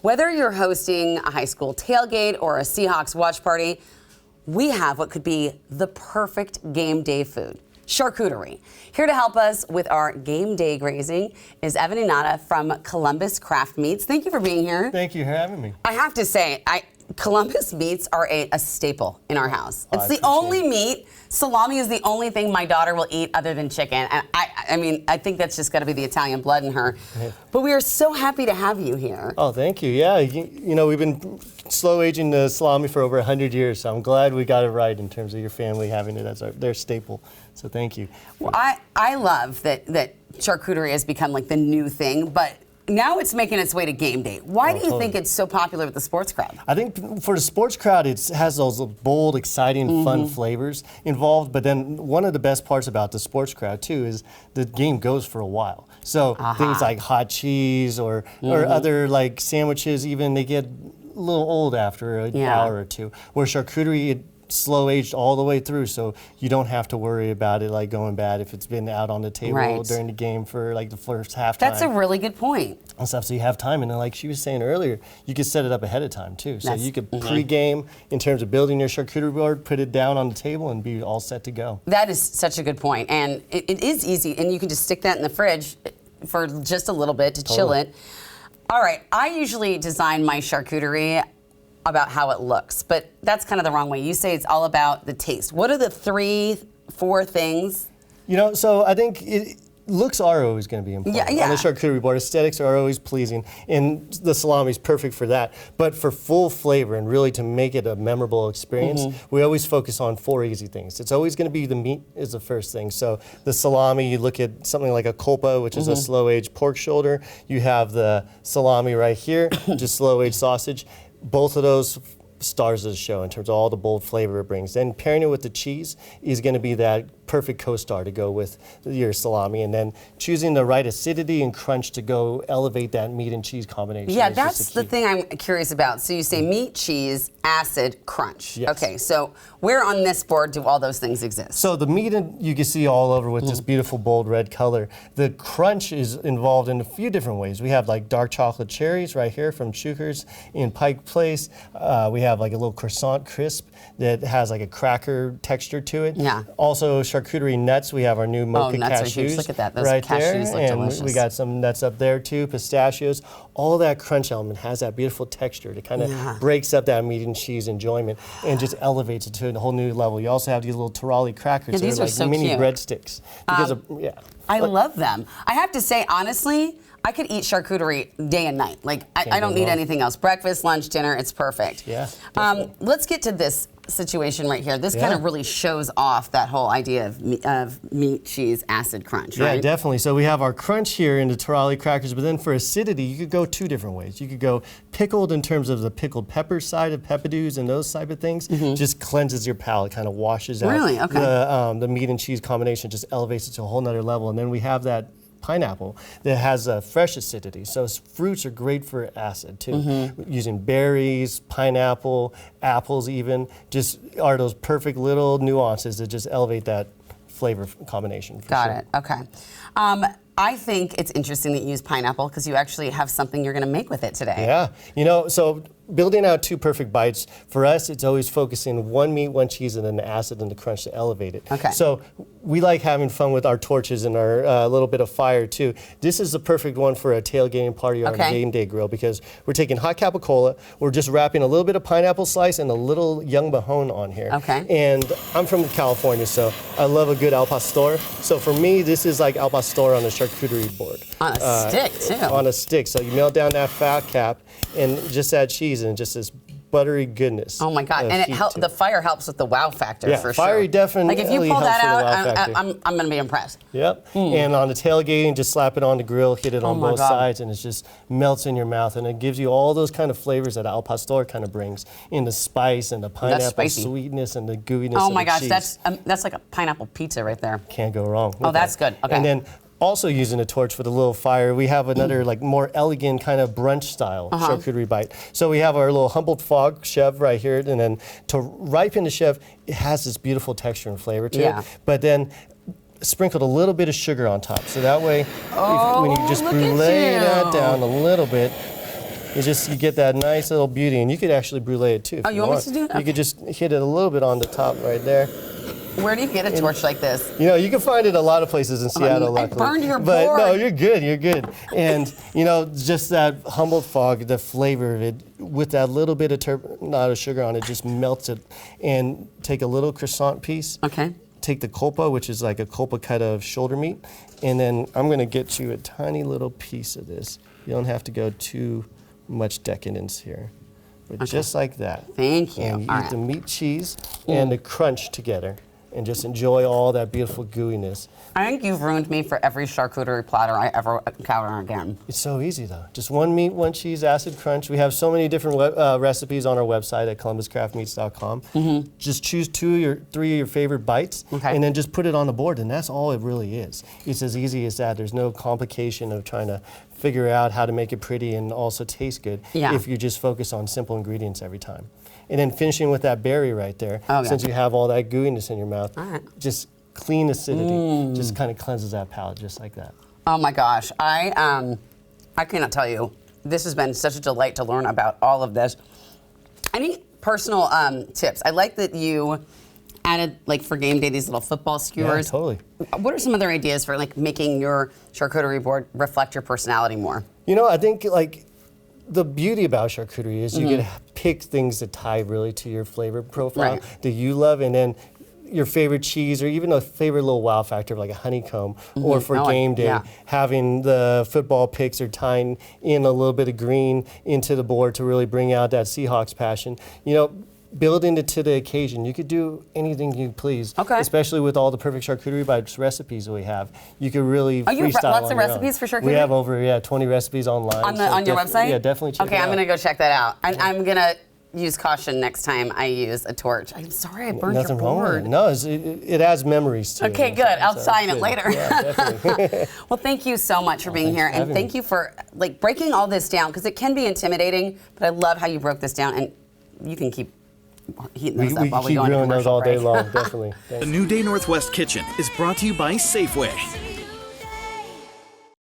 Whether you're hosting a high school tailgate or a Seahawks watch party, we have what could be the perfect game day food, charcuterie. Here to help us with our game day grazing is Evan Inada from Columbus Craft Meats. Thank you for being here. Thank you for having me. I have to say, Columbus meats are a staple in our house. It's the only meat. Salami is the only thing my daughter will eat other than chicken. And I mean, I think that's just got to be the Italian blood in her. Yeah. But we are so happy to have you here. Oh, thank you. Yeah, you know, we've been slow aging the salami for over 100 years, so I'm glad we got it right in terms of your family having it as their staple. So thank you. Well, I love that charcuterie has become like the new thing, but now it's making its way to game day. Why do you think it's so popular with the sports crowd? I think for the sports crowd, it has those bold, exciting, fun flavors involved. But then one of the best parts about the sports crowd, too, is the game goes for a while. So things like hot cheese or other like sandwiches, even they get a little old after an hour or two. Where charcuterie, slow aged all the way through, so you don't have to worry about it like going bad if it's been out on the table during the game for like the first halftime. That's a really good point. And stuff, so you have time, and then like she was saying earlier, you could set it up ahead of time too. So you could pre-game in terms of building your charcuterie board, put it down on the table, and be all set to go. That is such a good point, and it is easy, and you can just stick that in the fridge for just a little bit to chill it. All right, I usually design my charcuterie about how it looks, but that's kind of the wrong way. You say it's all about the taste. What are the 3-4 things? You know, so I think looks are always going to be important. On the charcuterie board, aesthetics are always pleasing, and the salami is perfect for that. But for full flavor and really to make it a memorable experience, we always focus on 4 easy things. It's always going to be the meat is the first thing. So the salami, you look at something like a colpa, which is a slow-aged pork shoulder. You have the salami right here, just slow-aged sausage. Both of those stars of the show in terms of all the bold flavor it brings. Then pairing it with the cheese is going to be that perfect co-star to go with your salami, and then choosing the right acidity and crunch to go elevate that meat and cheese combination. Yeah, that's the thing I'm curious about. So you say meat, cheese, acid, crunch. Yes. Okay, so where on this board do all those things exist? So the meat you can see all over with this beautiful bold red color. The crunch is involved in a few different ways. We have like dark chocolate cherries right here from Schucher's in Pike Place. We have like a little croissant crisp that has like a cracker texture to it. Yeah. Also charcuterie nuts. We have our new mocha cashews. Look at that. Those right cashews there. look delicious. And we got some nuts up there too, pistachios. All that crunch element has that beautiful texture that kind of breaks up that meat and cheese enjoyment and just elevates it to a whole new level. You also have these little Tarali crackers. These are like so mini cute. breadsticks. Because I love them. I have to say, honestly, I could eat charcuterie day and night. Like, I don't need anything else. Breakfast, lunch, dinner, it's perfect. Yeah. Let's get to this situation right here. This kind of really shows off that whole idea of meat, cheese, acid crunch, right? Yeah, definitely. So we have our crunch here in the Tarali crackers, but then for acidity, you could go 2 different ways. You could go pickled in terms of the pickled pepper side of peppadews and those type of things. Just cleanses your palate, kind of washes out the meat and cheese combination, just elevates it to a whole nother level. And then we have that pineapple that has a fresh acidity. So fruits are great for acid too. Using berries, pineapple, apples even, just are those perfect little nuances that just elevate that flavor combination. Got it, okay. I think it's interesting that you use pineapple because you actually have something you're going to make with it today. Yeah, you know, so building out 2 perfect bites, for us, it's always focusing 1 meat, 1 cheese, and then the acid and the crunch to elevate it. Okay. So we like having fun with our torches and our little bit of fire, too. This is the perfect one for a tailgating party or a game day grill because we're taking hot capicola, we're just wrapping a little bit of pineapple slice and a little young mahone on here. Okay. And I'm from California, so I love a good al pastor. So for me, this is like al pastor on a charcuterie board. On a stick, too. On a stick. So you melt down that fat cap and just add cheese and just this buttery goodness. Oh my God! And the fire helps with the wow factor for sure. Fire definitely. Like if you pull that out, wow I'm going to be impressed. Yep. And on the tailgating, just slap it on the grill, hit it on both sides, and it just melts in your mouth, and it gives you all those kind of flavors that al pastor kind of brings in the spice and the pineapple sweetness and the gooiness. Oh my gosh, cheese. that's like a pineapple pizza right there. Can't go wrong. Oh, that's good. Okay. And then also using a torch for the little fire, we have another like more elegant kind of brunch style charcuterie bite. So we have our little humbled fog chev right here, and then to ripen the chev, it has this beautiful texture and flavor to it. But then sprinkled a little bit of sugar on top. So that way, when you just brulee that down a little bit, You get that nice little beauty, and you could actually brulee it too. Oh, you want me to do it? You could just hit it a little bit on the top right there. Where do you get a torch like this? You know, you can find it a lot of places in Seattle, luckily. I burned your But board. no, you're good. And, you know, just that humbled fog, the flavor of it, with that little bit of not of sugar on it, just melts it. And take a little croissant piece. Okay. Take the kulpa, which is like a kulpa cut of shoulder meat, and then I'm gonna get you a tiny little piece of this. You don't have to go too much decadence here. But just like that. Thank you. And you All eat the meat, cheese, and the crunch together, and just enjoy all that beautiful gooiness. I think you've ruined me for every charcuterie platter I ever encounter again. It's so easy though. Just one meat, one cheese, acid crunch. We have so many different recipes on our website at columbuscraftmeats.com. Just choose 2 or 3 of your favorite bites, and then just put it on the board, and that's all it really is. It's as easy as that. There's no complication of trying to figure out how to make it pretty and also taste good if you just focus on simple ingredients every time. And then finishing with that berry right there, since you have all that gooiness in your mouth, just clean acidity, just kind of cleanses that palate just like that. Oh my gosh, I cannot tell you. This has been such a delight to learn about all of this. Any personal tips? I like that you added, like for game day, these little football skewers. Yeah, totally. What are some other ideas for like making your charcuterie board reflect your personality more? You know, I think like the beauty about charcuterie is you get to pick things that tie really to your flavor profile that you love, and then your favorite cheese, or even a favorite little wow factor of like a honeycomb, or for game day, having the football picks or tying in a little bit of green into the board to really bring out that Seahawks passion. You know, building it to the occasion. You could do anything you please, especially with all the perfect charcuterie bites recipes that we have. You could really freestyle. You have lots of recipes for charcuterie? We have over 20 recipes online. On your website? Yeah, definitely check it out. Okay, I'm gonna go check that out. I'm gonna use caution next time I use a torch. I'm sorry I burned your board. No, it adds memories to it. Okay, good. I'll sign it later. Yeah, definitely. Well, thank you so much for being here, and thank you for like breaking all this down, because it can be intimidating, but I love how you broke this down, and you can keep heating those up while we go into commercial break. all day long, definitely. The New Day Northwest Kitchen is brought to you by Safeway.